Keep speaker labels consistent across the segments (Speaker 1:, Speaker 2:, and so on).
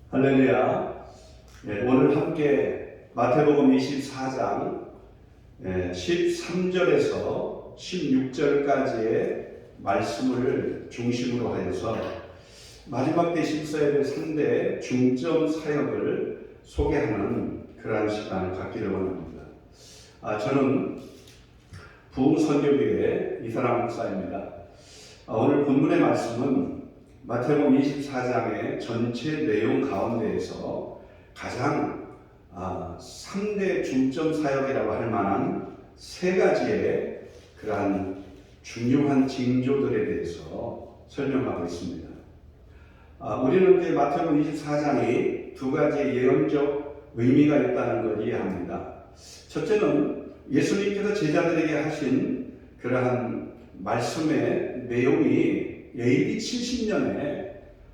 Speaker 1: 할렐루야. 오늘 함께 마태복음 24장 13절에서 16절까지의 말씀을 중심으로 하여서 마지막 때 십사예배 상대 중점 사역을 소개하는 그러한 시간을 갖기를 원합니다. 저는 부흥선교교회 이사람 목사입니다. 오늘 본문의 말씀은 마태복음 24장의 전체 내용 가운데에서 가장 3대 중점 사역이라고 할 만한 세 가지의 그러한 중요한 징조들에 대해서 설명하고 있습니다. 우리는 이제 마태복음 24장이 두 가지의 예언적 의미가 있다는 걸 이해합니다. 첫째는 예수님께서 제자들에게 하신 그러한 말씀의 내용이 AD 70년에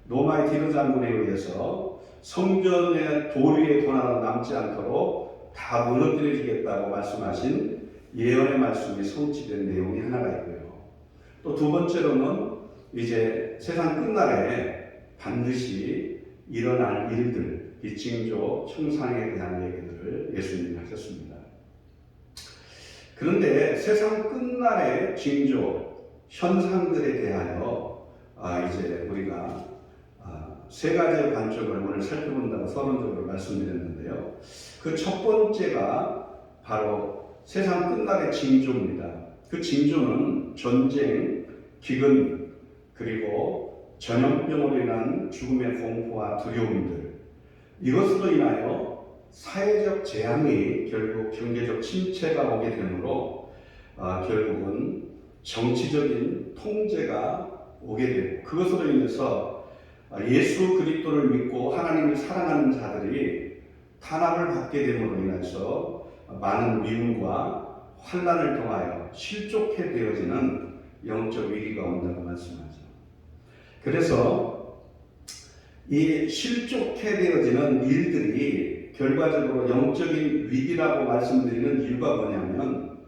Speaker 1: 로마의 디도 장군에 의해서 성전의 돌 위에 돈 하나 남지 않도록 다 무너뜨려지겠다고 말씀하신 예언의 말씀이 성취된 내용이 하나가 있고요. 또 두 번째로는 이제 세상 끝날에 반드시 일어날 일들, 이 징조, 형상에 대한 얘기들을 예수님이 하셨습니다. 그런데 세상 끝날의 징조, 현상들에 대하여 이제 우리가 세 가지의 관점을 오늘 살펴본다고 서론적으로 말씀드렸는데요. 그 첫 번째가 바로 세상 끝날의 징조입니다. 그 징조는 전쟁, 기근, 그리고 전염병으로 인한 죽음의 공포와 두려움들, 이것으로 인하여 사회적 재앙이 결국 경제적 침체가 오게 되므로 결국은 정치적인 통제가 오게 되고, 그것으로 인해서 예수 그리스도를 믿고 하나님을 사랑하는 자들이 탄압을 받게 됨으로 인해서 많은 미움과 환난을 통하여 실족해 되어지는 영적 위기가 온다고 말씀하죠. 그래서 이 실족해 되어지는 일들이 결과적으로 영적인 위기라고 말씀드리는 이유가 뭐냐면,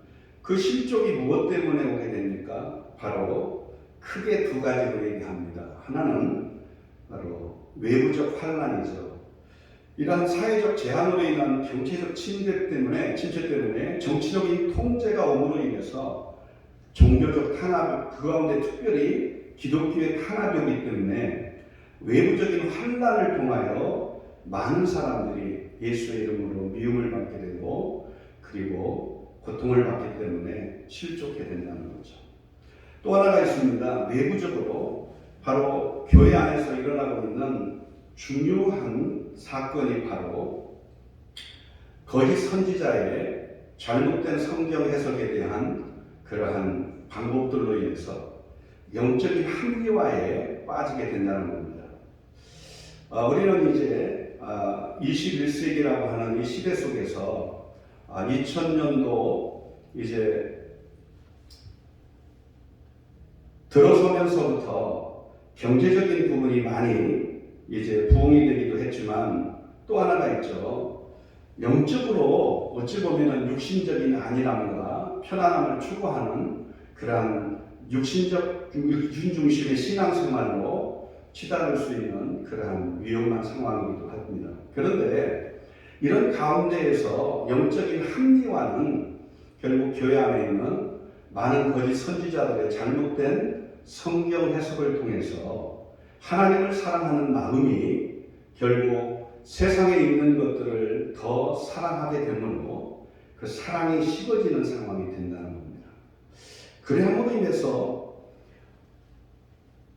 Speaker 1: 그 실족이 무엇 때문에 오게 됩니까? 바로 크게 두 가지로 얘기합니다. 하나는 바로 외부적 환난이죠. 이러한 사회적 제한으로 인한 경제적 침체 때문에 정치적인 통제가 오므로 인해서 종교적 탄압, 그 가운데 특별히 기독교의 탄압이 오기 때문에 외부적인 환난을 통하여 많은 사람들이 예수의 이름으로 미움을 받게 되고, 그리고 고통을 받기 때문에 실족해 된다는 거죠. 또 하나가 있습니다. 내부적으로 바로 교회 안에서 일어나고 있는 중요한 사건이 바로 거짓 선지자의 잘못된 성경 해석에 대한 그러한 방법들로 인해서 영적인 합리화에 빠지게 된다는 겁니다. 우리는 이제 21세기라고 하는 이 시대 속에서 2000년도 이제 들어서면서부터 경제적인 부분이 많이 이제 부흥이 되기도 했지만, 또 하나가 있죠. 영적으로 어찌 보면은 육신적인 안일함과 편안함을 추구하는 그러한 육신 중심의 신앙생활로 치달을 수 있는 그러한 위험한 상황이기도 합니다. 그런데 이런 가운데에서 영적인 합리화는 결국 교회 안에 있는 많은 거짓 선지자들의 잘못된 성경 해석을 통해서 하나님을 사랑하는 마음이 결국 세상에 있는 것들을 더 사랑하게 되므로 그 사랑이 식어지는 상황이 된다는 겁니다. 그래함으로 인해서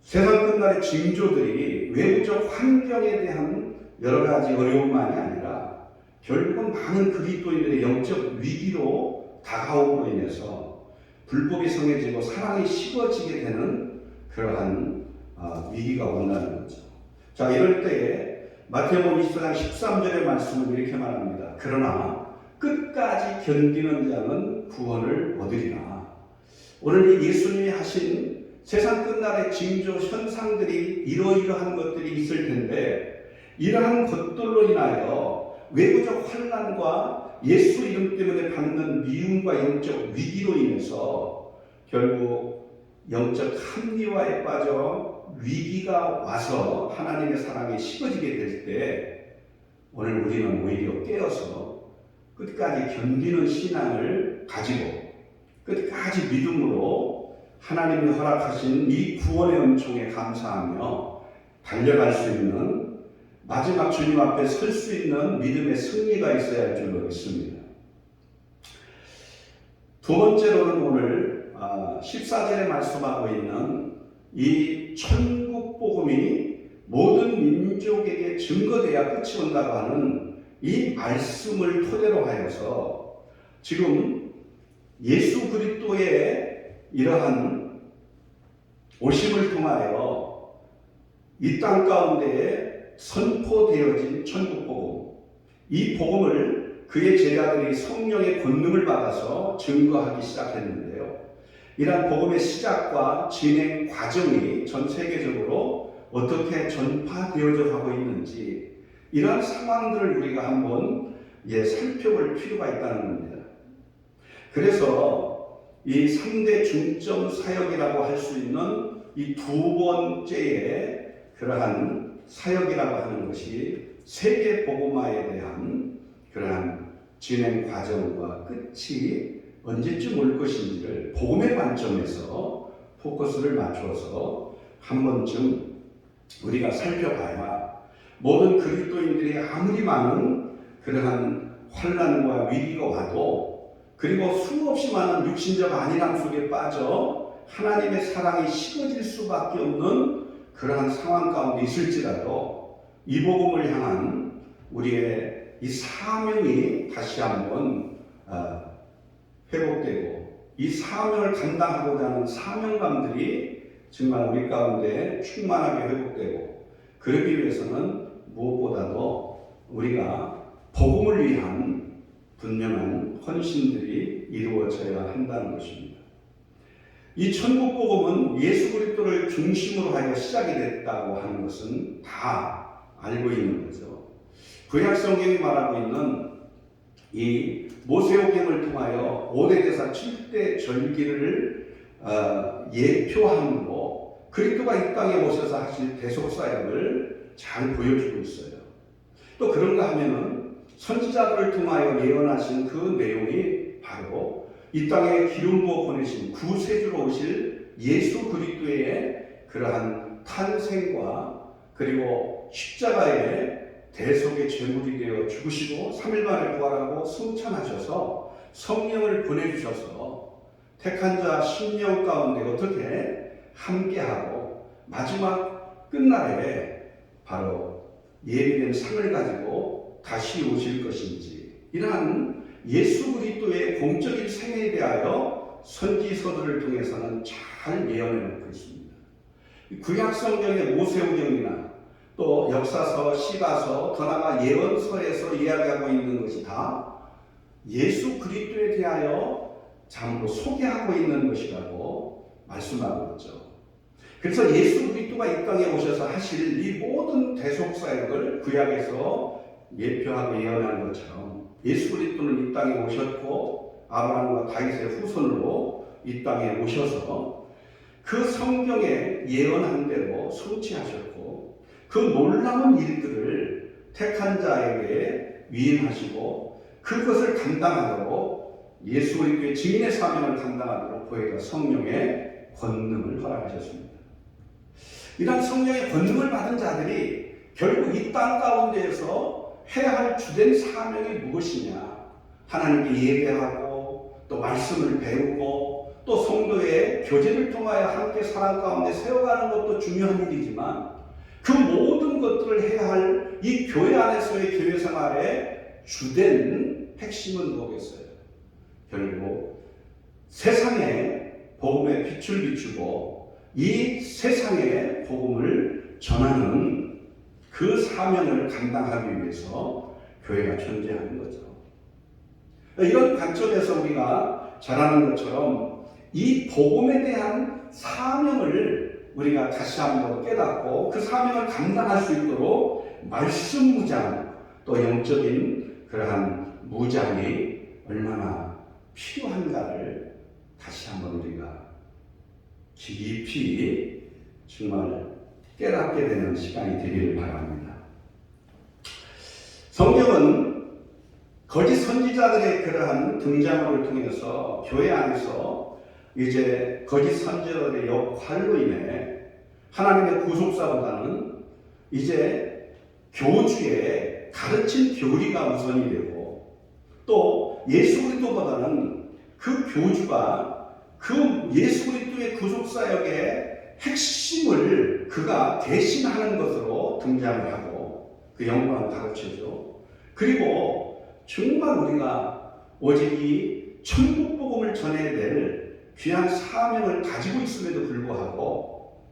Speaker 1: 세상 끝날의 징조들이 외부적 환경에 대한 여러 가지 어려움만이 아니라 결국은 많은 그리스도인들의 영적 위기로 다가옴으로 인해서 불법이 성해지고 사랑이 식어지게 되는 그러한 위기가 온다는 거죠. 자, 이럴 때에 마태복음 24장 13절의 말씀은 이렇게 말합니다. 그러나 끝까지 견디는 자는 구원을 얻으리라. 오늘 이 예수님이 하신 세상 끝날의 징조 현상들이 이러이러한 것들이 있을 텐데, 이러한 것들로 인하여 외부적 환난과 예수 이름 때문에 받는 미움과 영적 위기로 인해서 결국 영적 합리화에 빠져 위기가 와서 하나님의 사랑이 식어지게 될 때 오늘 우리는 오히려 깨어서 끝까지 견디는 신앙을 가지고 끝까지 믿음으로 하나님이 허락하신 이 구원의 은총에 감사하며 달려갈 수 있는 마지막 주님 앞에 설 수 있는 믿음의 승리가 있어야 할 줄로 믿습니다. 두 번째로는 오늘 14절에 말씀하고 있는 이 천국 복음이 모든 민족에게 증거되어야 끝이 온다고 하는 이 말씀을 토대로 하여서 지금 예수 그리스도의 이러한 오심을 통하여 이 땅 가운데에 선포되어진 천국 복음, 이 복음을 그의 제자들이 성령의 권능을 받아서 증거하기 시작했는데요. 이러한 복음의 시작과 진행 과정이 전 세계적으로 어떻게 전파되어져 가고 있는지 이러한 상황들을 우리가 한번 살펴볼 필요가 있다는 겁니다. 그래서 이 3대 중점 사역이라고 할 수 있는 이 두 번째의 그러한 사역이라고 하는 것이 세계 복음화에 대한 그러한 진행 과정과 끝이 언제쯤 올 것인지를 복음의 관점에서 포커스를 맞춰서 한 번쯤 우리가 살펴봐야 모든 그리스도인들이 아무리 많은 그러한 환난과 위기가 와도 그리고 수없이 많은 육신적 안일함 속에 빠져 하나님의 사랑이 식어질 수밖에 없는 그러한 상황 가운데 있을지라도 이 복음을 향한 우리의 이 사명이 다시 한번 회복되고 이 사명을 감당하고자 하는 사명감들이 정말 우리 가운데 충만하게 회복되고 그러기 위해서는 무엇보다도 우리가 복음을 위한 분명한 헌신들이 이루어져야 한다는 것입니다. 이 천국 복음은 예수 그리스도를 중심으로 하여 시작이 됐다고 하는 것은 다 알고 있는 거죠. 구약 성경이 말하고 있는 이 모세오경을 통하여 5대 대사 7대 절기를 예표함으로 그리스도가 이 땅에 오셔서 하실 대속사역을 잘 보여주고 있어요. 또 그런가 하면은 선지자들을 통하여 예언하신 그 내용이 바로 이 땅에 기름 부어 보내신 구세주로 오실 예수 그리스도의 그러한 탄생과 그리고 십자가의 대속의 제물이 되어 죽으시고 3일 만에 부활하고 승천하셔서 성령을 보내주셔서 택한 자 10명 가운데 어떻게 함께하고 마지막 끝날에 바로 예비된 상을 가지고 다시 오실 것인지 이러한 예수 그리스도의 공적인 생애에 대하여 선지서들을 통해서는 잘 예언해 놓고 있습니다. 구약 성경의 모세오경이나 또 역사서, 시가서, 더 나아가 예언서에서 이야기하고 있는 것이 다 예수 그리스도에 대하여 참으로 소개하고 있는 것이라고 말씀하고 있죠. 그래서 예수 그리스도가 이 땅에 오셔서 하실 이 모든 대속사역을 구약에서 예표하고 예언한 것처럼 예수 그리스도는 이 땅에 오셨고 아브라함과 다윗의 후손으로 이 땅에 오셔서 그 성경에 예언한 대로 성취하셨고 그 놀라운 일들을 택한 자에게 위임하시고 그것을 감당하도록 예수 그리스도의 증인의 사명을 감당하도록 그에게 성령의 권능을 허락하셨습니다. 이런 성령의 권능을 받은 자들이 결국 이 땅 가운데에서 해야 할 주된 사명이 무엇이냐? 하나님께 예배하고 또 말씀을 배우고 또 성도의 교제를 통하여 함께 사랑 가운데 세워가는 것도 중요한 일이지만 그 모든 것들을 해야 할 이 교회 안에서의 교회 생활의 주된 핵심은 뭐겠어요? 결국 세상에 복음의 빛을 비추고 이 세상에 복음을 전하는 그 사명을 감당하기 위해서 교회가 존재하는 거죠. 이런 관점에서 우리가 잘 아는 것처럼 이 복음에 대한 사명을 우리가 다시 한번 깨닫고 그 사명을 감당할 수 있도록 말씀 무장 또 영적인 그러한 무장이 얼마나 필요한가를 다시 한번 우리가 깊이 정말 깨닫게 되는 시간이 되기를 바랍니다. 성경은 거짓 선지자들의 그러한 등장을 통해서 교회 안에서 이제 거짓 선지자들의 역할로 인해 하나님의 구속사보다는 이제 교주의 가르친 교리가 우선이 되고, 또 예수 그리스도보다는 그 교주가 그 예수 그리스도의 구속사역의 핵심을 그가 대신하는 것으로 등장을 하고 그 영광을 가르쳐줘. 그리고 정말 우리가 오직 이 천국 복음을 전해야 될 귀한 사명을 가지고 있음에도 불구하고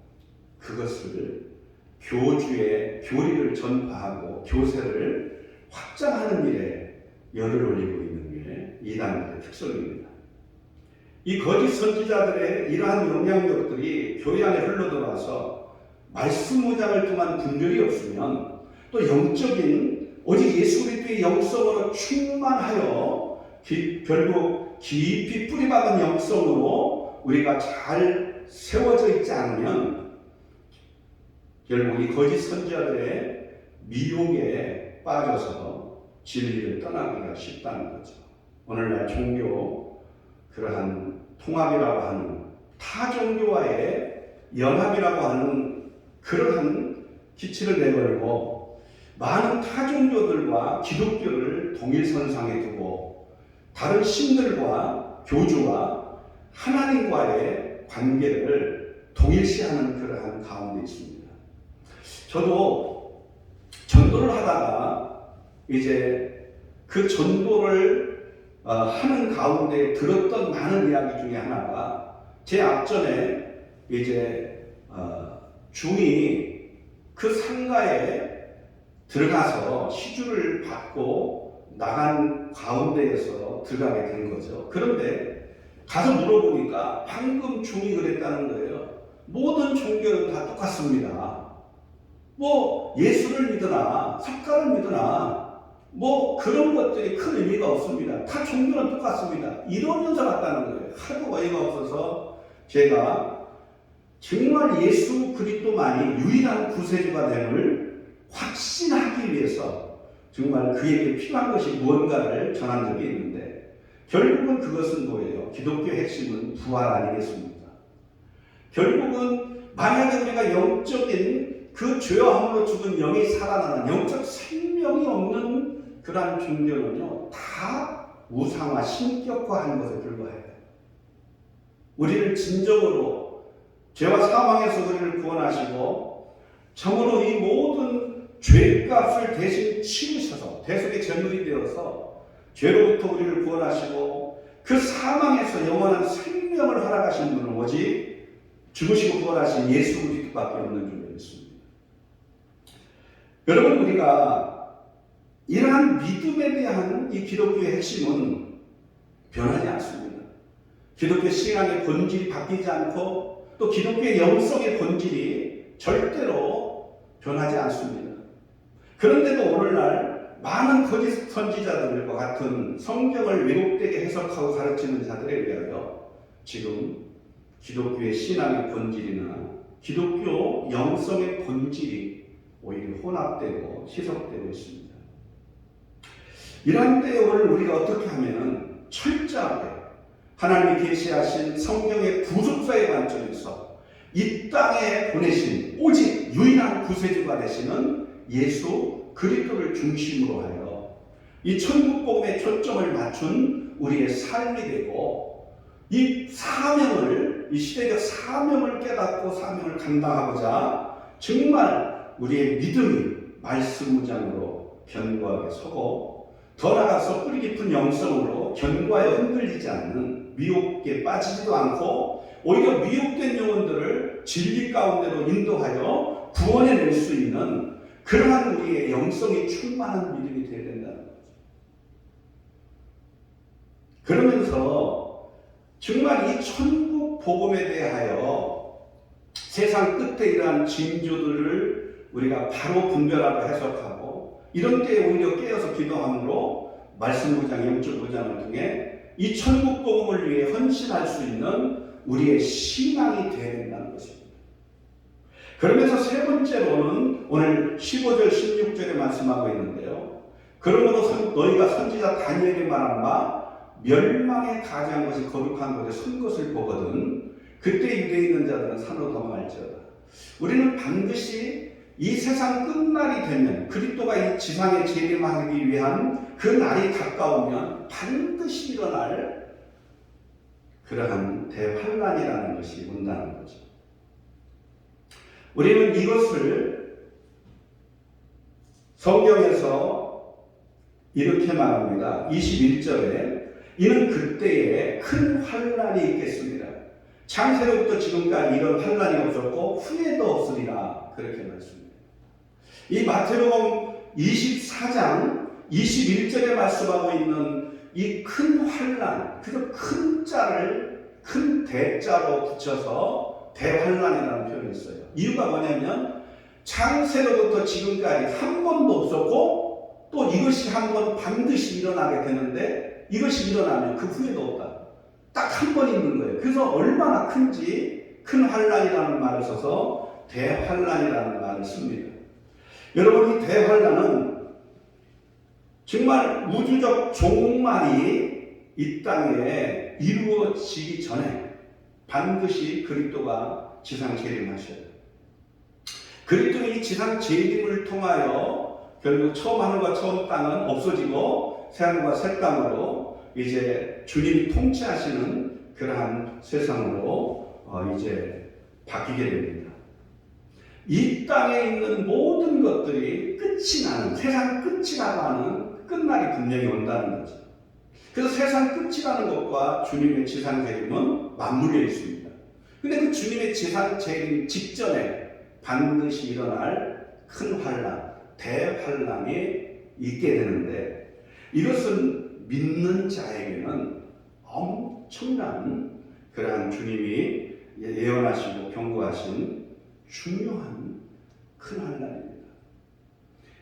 Speaker 1: 그것을 교주의 교리를 전파하고 교세를 확장하는 일에 열을 올리고 있는 게 이단들의 특성입니다. 이 거짓 선지자들의 이러한 영향력들이 교회 안에 흘러들어와서 말씀 무장을 통한 분별이 없으면 또 영적인 오직 예수 그리스도의 영성으로 충만하여 결국 깊이 뿌리박은 영성으로 우리가 잘 세워져 있지 않으면 결국 이 거짓 선지자들의 미혹에 빠져서 진리를 떠나기가 쉽다는 거죠. 오늘날 종교 그러한 통합이라고 하는 타 종교와의 연합이라고 하는 그러한 기치를 내걸고 많은 타 종교들과 기독교를 동일선상에 두고 다른 신들과 교주와 하나님과의 관계를 동일시하는 그러한 가운데 있습니다. 저도 전도를 하다가 이제 그 전도를 하는 가운데 들었던 많은 이야기 중에 하나가 제 앞전에 이제 중이 그 상가에 들어가서 시주를 받고 나간 가운데에서 들어가게 된 거죠. 그런데 가서 물어보니까 방금 중이 그랬다는 거예요. 모든 종교는 다 똑같습니다. 뭐 예수를 믿으나 석가를 믿으나 뭐 그런 것들이 큰 의미가 없습니다. 다 종교는 똑같습니다. 이러면서 갔다는 거예요. 하도 어이가 없어서 제가 정말 예수 그리스도만이 유일한 구세주가 됨을 확신하기 위해서 정말 그에게 필요한 것이 무언가를 전한 적이 있는데 결국은 그것은 뭐예요? 기독교의 핵심은 부활 아니겠습니까? 결국은 만약에 우리가 영적인 그 죄와 함으로 죽은 영이 살아나는 영적 생명이 없는 그러한 종교는요 다 우상화, 신격화하는 것에 불과해요. 우리를 진정으로 죄와 사망에서 우리를 구원하시고 참으로 이 모든 죄값을 대신 치르셔서 대속의 제물이 되어서 죄로부터 우리를 구원하시고 그 사망에서 영원한 생명을 허락하신 분은 오직 죽으시고 부활하신 예수 그리스도밖에 없는 존재였습니다. 여러분, 우리가 이러한 믿음에 대한 이 기독교의 핵심은 변하지 않습니다. 기독교 신앙의 본질이 바뀌지 않고 또 기독교의 영성의 본질이 절대로 변하지 않습니다. 그런데도 오늘날 많은 거짓 선지자들과 같은 성경을 왜곡되게 해석하고 가르치는 자들에 의하여 지금 기독교의 신앙의 본질이나 기독교 영성의 본질이 오히려 혼합되고 희석되고 있습니다. 이런 때에 오늘 우리가 어떻게 하면 철저하게 하나님이 계시하신 성경의 구속사의 관점에서 이 땅에 보내신 오직 유일한 구세주가 되시는 예수 그리스도를 중심으로 하여 이 천국 복음에 초점을 맞춘 우리의 삶이 되고 이 사명을 이 시대적 사명을 깨닫고 사명을 감당하고자 정말 우리의 믿음이 말씀 무장으로 견고하게 서고 더 나아가서 뿌리 깊은 영성으로 견고하여 흔들리지 않는 미혹에 빠지지도 않고 오히려 미혹된 영혼들을 진리 가운데로 인도하여 구원해낼 수 있는 그러한 우리의 영성이 충만한 믿음이 되어야 된다는 거죠. 그러면서 정말 이 천국 복음에 대하여 세상 끝에 이러한 징조들을 우리가 바로 분별하고 해석하고 이런 때에 오히려 깨어서 기도함으로 말씀 무장, 영적 무장을 통해 이 천국 복음을 위해 헌신할 수 있는 우리의 신앙이 되어야 된다는 것입니다. 그러면서 세 번째로는 오늘 15절 16절에 말씀하고 있는데요. 그러므로 너희가 선지자 다니엘이 말한 바 멸망에 가지한 것이 거룩한 곳에 선 것을 보거든 그때 유대에 있는 자들은 산으로 도망할지어다. 우리는 반드시 이 세상 끝날이 되면 그리스도가 이 지상에 재림하기 위한 그 날이 가까우면 반드시 일어날 그러한 대환란이라는 것이 온다는 거죠. 우리는 이것을 성경에서 이렇게 말합니다. 21절에 이는 그때에 큰 환란이 있겠습니다. 창세로부터 지금까지 이런 환란이 없었고 후에도 없으리라 그렇게 말씀합니다. 이 마태복음 24장 21절에 말씀하고 있는 이 큰 환란, 그래서 큰 자를 큰 대자로 붙여서 대환란이라는 표현을 써요. 이유가 뭐냐면 창세로부터 지금까지 한 번도 없었고 또 이것이 한 번 반드시 일어나게 되는데 이것이 일어나면 그 후에도 없다. 딱 한 번 있는 거예요. 그래서 얼마나 큰지 큰 환란이라는 말을 써서 대환란이라는 말을 씁니다. 여러분, 이 대환란은 정말 우주적 종말이 이 땅에 이루어지기 전에 반드시 그리스도가 지상 재림하셔야 돼요. 그리스도의 이 지상 재림을 통하여 결국 처음 하늘과 처음 땅은 없어지고 새하늘과 새 땅으로 이제 주님이 통치하시는 그러한 세상으로 이제 바뀌게 됩니다. 이 땅에 있는 모든 것들이 끝이 나는, 세상 끝이라고 하는 끝날이 분명히 온다는 거죠. 그래서 세상 끝이라는 것과 주님의 지상 재림은 맞물려 있습니다. 근데 그 주님의 지상 재림 직전에 반드시 일어날 큰 환란, 대환란이 있게 되는데 이것은 믿는 자에게는 엄청난 그러한 주님이 예언하시고 경고하신 중요한 큰 환란입니다.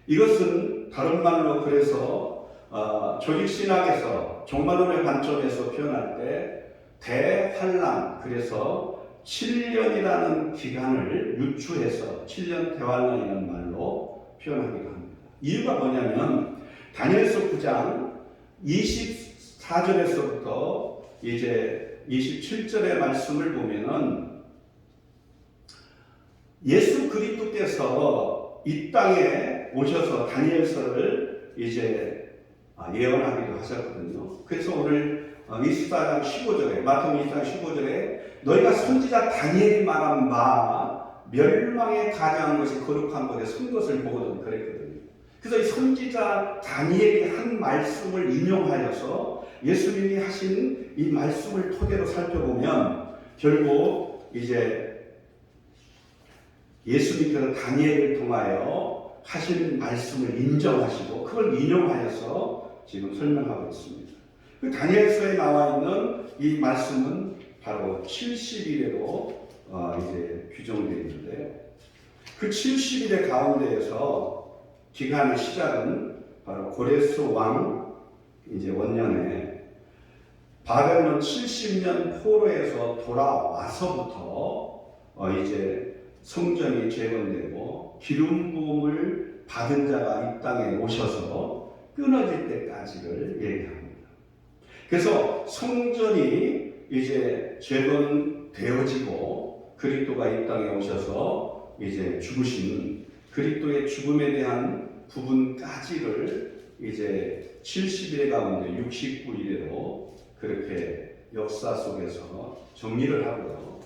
Speaker 1: 이것은 다른 말로 그래서 조직신학에서 종말론의 관점에서 표현할 때 대환란, 그래서 7년이라는 기간을 유추해서 7년 대환란이라는 말로 표현하기도 합니다. 이유가 뭐냐면 다니엘서 9장 24절에서부터 이제 27절의 말씀을 보면은 예수 그리스도께서 이 땅에 오셔서 다니엘서를 이제 예언하기도 하셨거든요. 그래서 오늘 24장 15절에 마태복음 24장 15절에 너희가 선지자 다니엘이 말한 바 멸망에 가장한 것이 거룩한 곳에 선 것을 보거든 그랬거든요. 그래서 이 선지자 다니엘이 한 말씀을 인용하여서 예수님이 하신 이 말씀을 토대로 살펴보면 결국 이제 예수님께서 다니엘을 통하여 하신 말씀을 인정하시고 그걸 인용하여서 지금 설명하고 있습니다. 그 다니엘서에 나와 있는 이 말씀은 바로 70일에로 이제 규정되어 있는데요. 그 70일의 가운데에서 기간의 시작은 바로 고레스 왕 이제 원년에 바벨론 70년 포로에서 돌아와서부터 이제 성전이 재건되고 기름 부음을 받은 자가 이 땅에 오셔서 끊어질 때까지를 얘기합니다. 그래서 성전이 이제 재건되어지고 그리스도가 이 땅에 오셔서 이제 죽으신 그리스도의 죽음에 대한 부분까지를 이제 70일 가운데 69일에로 그렇게 역사 속에서 정리를 하고요.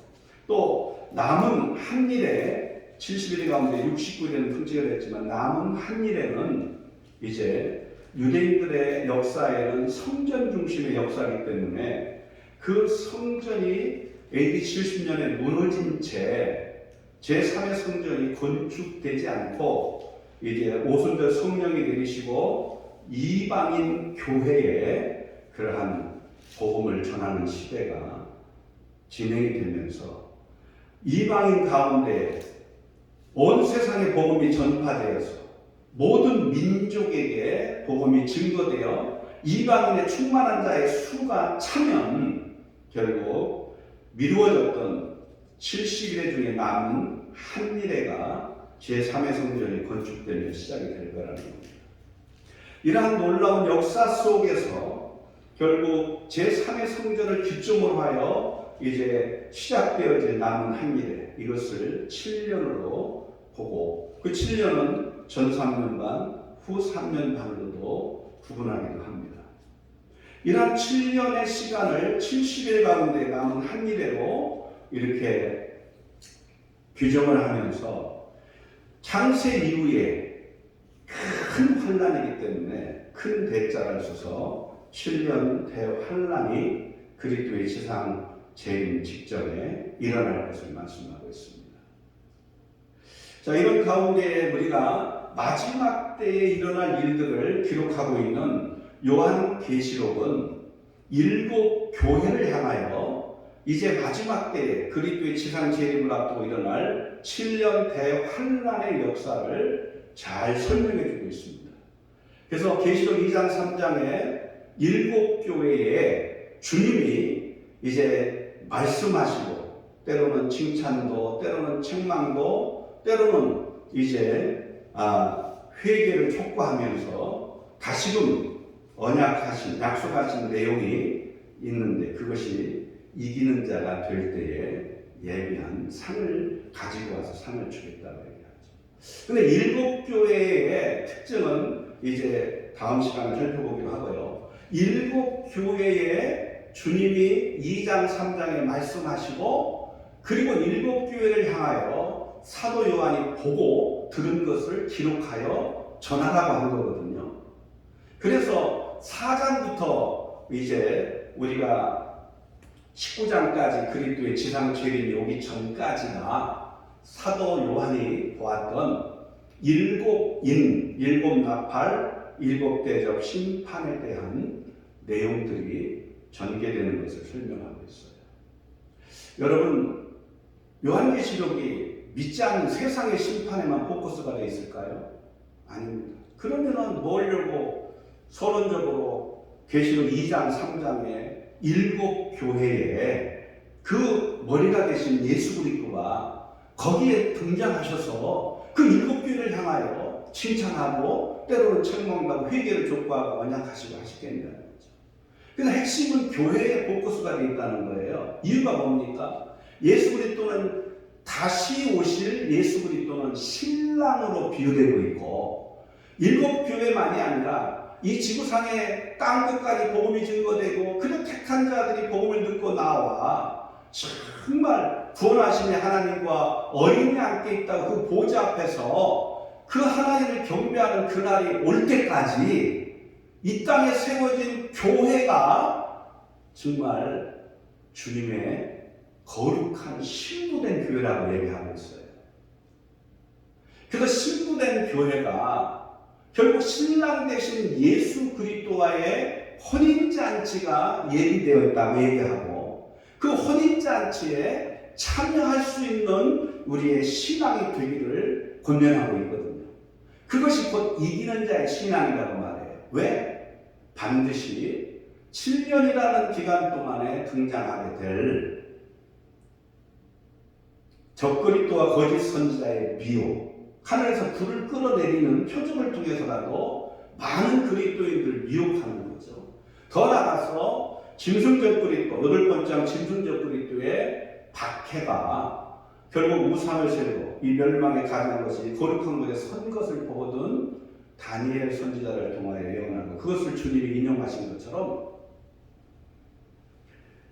Speaker 1: 또 남은 한 일에 70일 가운데 69일에는 통치가 됐지만 남은 한 일에는 이제 유대인들의 역사에는 성전 중심의 역사이기 때문에 그 성전이 AD 70년에 무너진 채 제3의 성전이 건축되지 않고 이제 오순절 성령이 내리시고 이방인 교회에 그러한 복음을 전하는 시대가 진행이 되면서 이방인 가운데 온 세상에 복음이 전파되어서 모든 민족에게 복음이 증거되어 이방인의 충만한 자의 수가 차면 결국 미루어졌던 70일 중에 남은 한미래가 제3의 성전이 건축되며 시작이 될 거라는 겁니다. 이러한 놀라운 역사 속에서 결국 제3의 성전을 기점으로 하여 이제 시작되어질 남은 한미래, 이것을 7년으로 보고, 그 7년은 전 3년 반, 후 3년 반으로도 구분하기도 합니다. 이러한 7년의 시간을 70일 가운데 남은 한미래로 이렇게 규정을 하면서 창세 이후에 큰 환란이기 때문에 큰 대자를 써서 7년 대환란이 그리스도의 지상 재림 직전에 일어날 것을 말씀하고 있습니다. 자, 이런 가운데 우리가 마지막 때에 일어날 일들을 기록하고 있는 요한계시록은 7 교회를 향하여 이제 마지막 때에 그리스도의 지상 재림을 앞두고 일어날 7년 대환란의 역사를 잘 설명해 주고 있습니다. 그래서 계시록 2장 3장에 7 교회에 주님이 이제 말씀하시고, 때로는 칭찬도, 때로는 책망도, 때로는 이제 회개를 촉구하면서 다시금 언약하신, 약속하신 내용이 있는데, 그것이 이기는 자가 될 때에 예비한 상을 가지고 와서 상을 주겠다고 얘기하죠. 근데 7 교회의 특징은 이제 다음 시간에 살펴보기로 하고요. 7 교회에 주님이 2장 3장에 말씀하시고, 그리고 7 교회를 향하여 사도 요한이 보고 들은 것을 기록하여 전하라고 한 거거든요. 그래서 4장부터 이제 우리가 19장까지 그리스도의 지상 재림이 오기 전까지가 사도 요한이 보았던 7인, 7 나팔, 7 대접 심판에 대한 내용들이 전개되는 것을 설명하고 있어요. 여러분, 요한계시록이 믿지 않는 세상의 심판에만 포커스가 되어 있을까요? 아닙니다. 그러면은 뭐려고 서론적으로 계시록 2장 3장에 7 교회에 그 머리가 되신 예수 그리스도가 거기에 등장하셔서 그 7 교회를 향하여 칭찬하고 때로는 책망하고 회개를 촉구하고 언약하시고 하시겠냐는 거죠. 그래서 핵심은 교회에 포커스가 되어 있다는 거예요. 이유가 뭡니까? 예수 그리스도는 다시 오실 예수 그리스도는 신랑으로 비유되고 있고, 7 교회만이 아니라 이 지구상의 땅끝까지 복음이 증거되고 그런 택한 자들이 복음을 듣고 나와 정말 구원하심의 하나님과 어린이 함께 있다고 그 보좌 앞에서 그 하나님을 경배하는 그날이 올 때까지 이 땅에 세워진 교회가 정말 주님의 거룩한 신부된 교회라고 얘기하고 있어요. 그래서 신부된 교회가 결국 신랑 되신 예수 그리스도와의 혼인잔치가 예비되어 있다고 얘기하고, 그 혼인잔치에 참여할 수 있는 우리의 신앙이 되기를 권면하고 있거든요. 그것이 곧 이기는 자의 신앙이라고 말해요. 왜? 반드시 7년이라는 기간 동안에 등장하게 될 적그리스도와 거짓 선지자의 미혹, 하늘에서 불을 끌어내리는 표적을 통해서라도 많은 그리스도인들을 미혹하는 거죠. 더 나아가서 짐승적 그리스도, 8번째 짐승적 그리스도의 박해가 결국 우상을 세우고 이 멸망에 가는 것이 거룩한 곳에 선 것을 보거든 다니엘 선지자를 통하여 예언하고, 그것을 주님이 인용하신 것처럼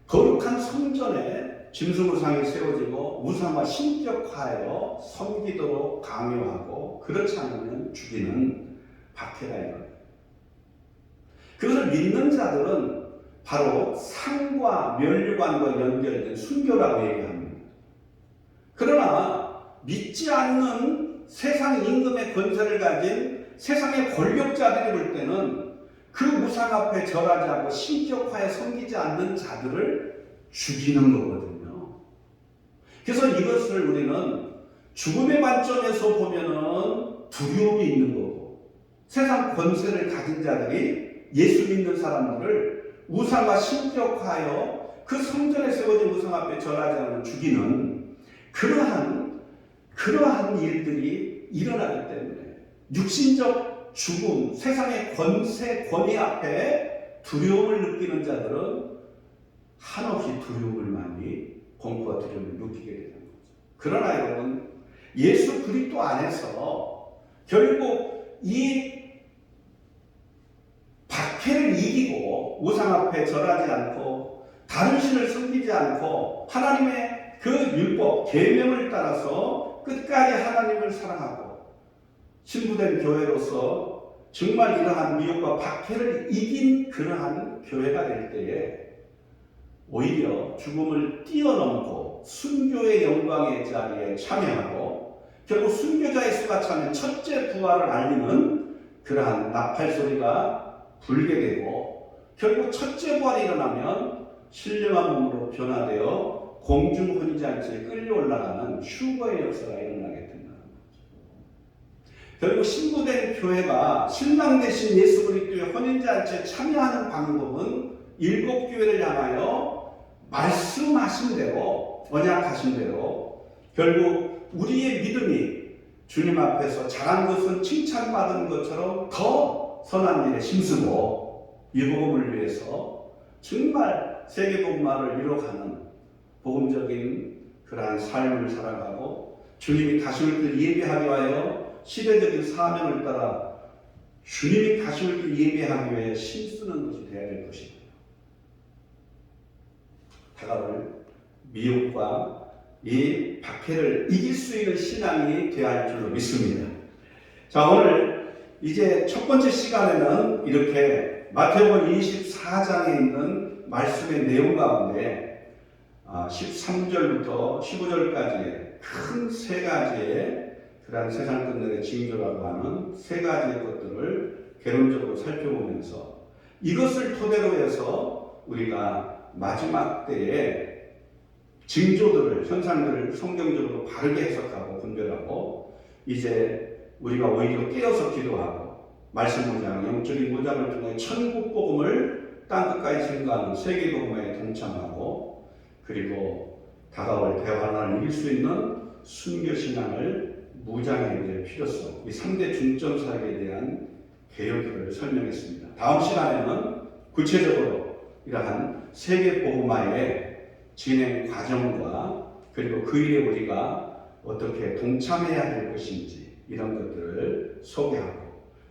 Speaker 1: 거룩한 성전에 짐승 우상이 세워지고 우상과 신격화하여 섬기도록 강요하고, 그렇지 않으면 죽이는 박해가 일어나요. 그것을 믿는 자들은 바로 상과 면류관과 연결된 순교라고 얘기합니다. 그러나 믿지 않는 세상 임금의 권세를 가진 세상의 권력자들이 볼 때는 그 우상 앞에 절하지 않고 신격화에 섬기지 않는 자들을 죽이는 거거든요. 그래서 이것을 우리는 죽음의 관점에서 보면은 두려움이 있는 거고, 세상 권세를 가진 자들이 예수 믿는 사람들을 우상과 신격화하여 그 성전에 세워진 우상 앞에 절하지 않으면 죽이는 그러한 그러한 일들이 일어나기 때문에 육신적 죽음, 세상의 권세, 권위 앞에 두려움을 느끼는 자들은 한없이 두려움을 많이 공포와 두려움을 느끼게 되는 거죠. 그러나 여러분, 예수 그리스도 안에서 결국 이 박해를 이기고 우상 앞에 절하지 않고 다른 신을 섬기지 않고 하나님의 그 율법, 계명을 따라서 끝까지 하나님을 사랑하고 신부된 교회로서 정말 이러한 미혹과 박해를 이긴 그러한 교회가 될 때에 오히려 죽음을 뛰어넘고 순교의 영광의 자리에 참여하고 결국 순교자의 수가 차면 첫째 부활을 알리는 그러한 나팔 소리가 불게 되고 결국 첫째 부활이 일어나면 신령한 몸으로 변화되어 공중 혼인잔치에 끌려 올라가는 휴거의 역사가 일어나게 된다는 거죠. 결국 신부된 교회가 신랑 되신 예수 그리스도의 혼인잔치에 참여하는 방법은 일곱 교회를 향하여 말씀하신 대로, 언약하신 대로 결국 우리의 믿음이 주님 앞에서 잘한 것은 칭찬받은 것처럼 더 선한 일에 힘쓰고 이 복음을 위해서 정말 세계복음화를 이뤄가는 복음적인 그러한 삶을 살아가고 주님이 다시 올 때 예배하기 위하여 시대적인 사명을 따라 주님이 다시 올 때 예배하기 위해 힘쓰는 것이 되어야 될 것입니다. 다가올 미혹과 이 박해를 이길 수 있는 신앙이 되어야 할 줄로 믿습니다. 자, 오늘 이제 첫 번째 시간에는 이렇게 마태복음 24장에 있는 말씀의 내용 가운데 13절부터 15절까지의 큰 세 가지의 그러한 세상 끝날의 징조라고 하는 세 가지의 것들을 개론적으로 살펴보면서 이것을 토대로 해서 우리가 마지막 때에 징조들을, 현상들을 성경적으로 바르게 해석하고 분별하고 이제 우리가 오히려 깨어서 기도하고 말씀 무장, 영적인 무장을 통해 천국 복음을 땅끝까지 증거하는 세계 복음에 동참하고 그리고 다가올 대환란을 이길 수 있는 순교 신앙을 무장해야 될 필요성, 이 3대 중점 사역에 대한 개요들을 설명했습니다. 다음 시간에는 구체적으로 이러한 세계 복음화의 진행 과정과 그리고 그 일에 우리가 어떻게 동참해야 될 것인지 이런 것들을 소개하고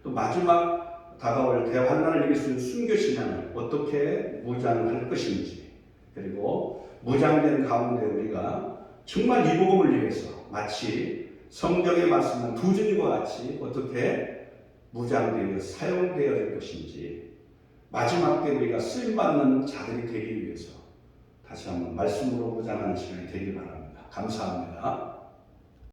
Speaker 1: 또 마지막 다가올 대환란을 이길 수 있는 순교 신앙을 어떻게 무장을 할 것인지 그리고 무장된 가운데 우리가 정말 이 복음을 위해서 마치 성경의 말씀은 두 줄과 같이 어떻게 무장되어 사용되어야 될 것인지 마지막 때 우리가 쓰임받는 자들이 되기 위해서 다시 한번 말씀으로 무장하는 시간이 되길 바랍니다. 감사합니다.